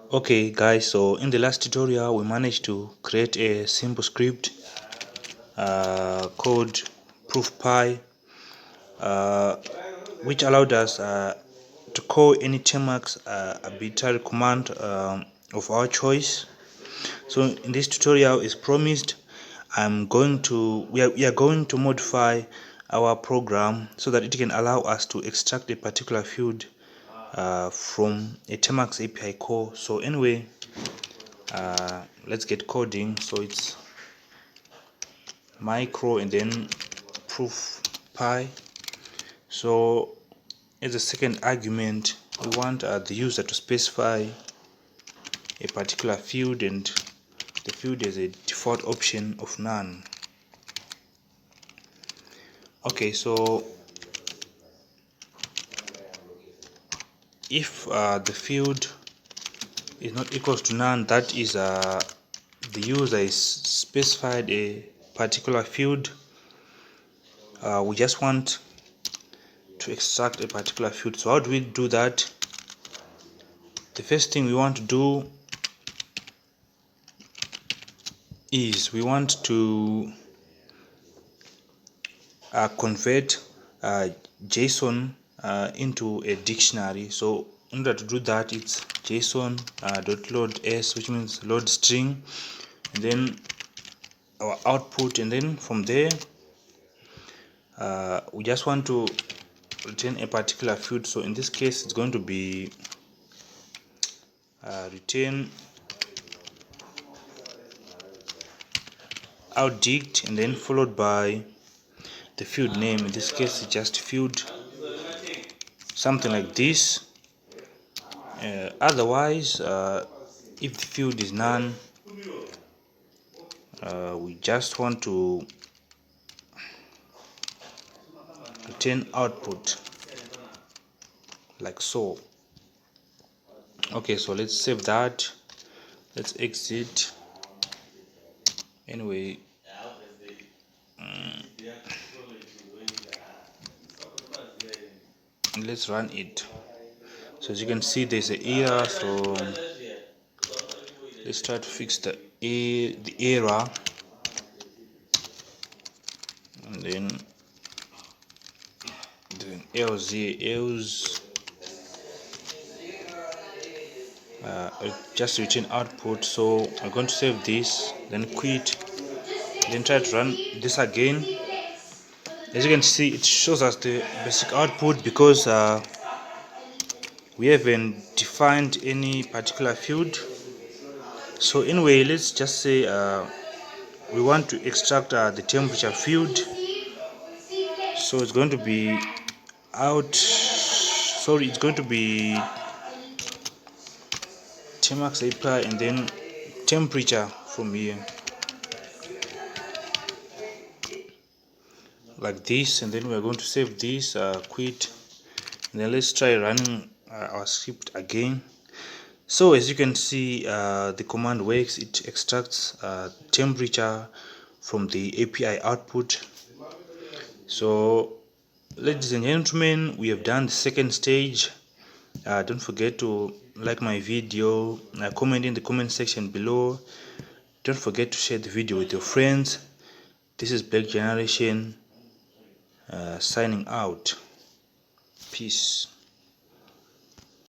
Okay guys, so in the last tutorial we managed to create a simple script called proofpy, which allowed us to call any Termux arbitrary command of our choice. So in this tutorial, as promised, we are going to modify our program so that it can allow us to extract a particular field from a Termux API call. So anyway, let's get coding. So it's micro and then proof pi. So as a second argument, we want the user to specify a particular field, and the field has a default option of none. Okay, so if the field is not equals to none, that is the user is specified a particular field. We just want to extract a particular field. So how do we do that? The first thing we want to do is we want to convert JSON into a dictionary. So in order to do that, it's JSON dot load s, which means load string, and then our output, and then from there we just want to return a particular field. So in this case, it's going to be return outdict, and then followed by the field name. In this case, it's just field, something like this. Otherwise, if the field is none, we just want to return output like so. Okay, so let's save that. Let's exit. Anyway, let's run it. So as you can see, there's an error. So let's try to fix the error, and then else just return output. So I'm going to save this, then quit, then try to run this again. As you can see, it shows us the basic output because we haven't defined any particular field. So anyway, let's just say we want to extract the temperature field. So it's going to be it's going to be Termux API and then temperature from here, like this. And then we're going to save this, quit, and then let's try running our script again. So as you can see, the command works. It extracts temperature from the API output. So ladies and gentlemen, we have done the second stage. Don't forget to like my video, comment in the comment section below. Don't forget to share the video with your friends. This is Black Generation signing out. Peace.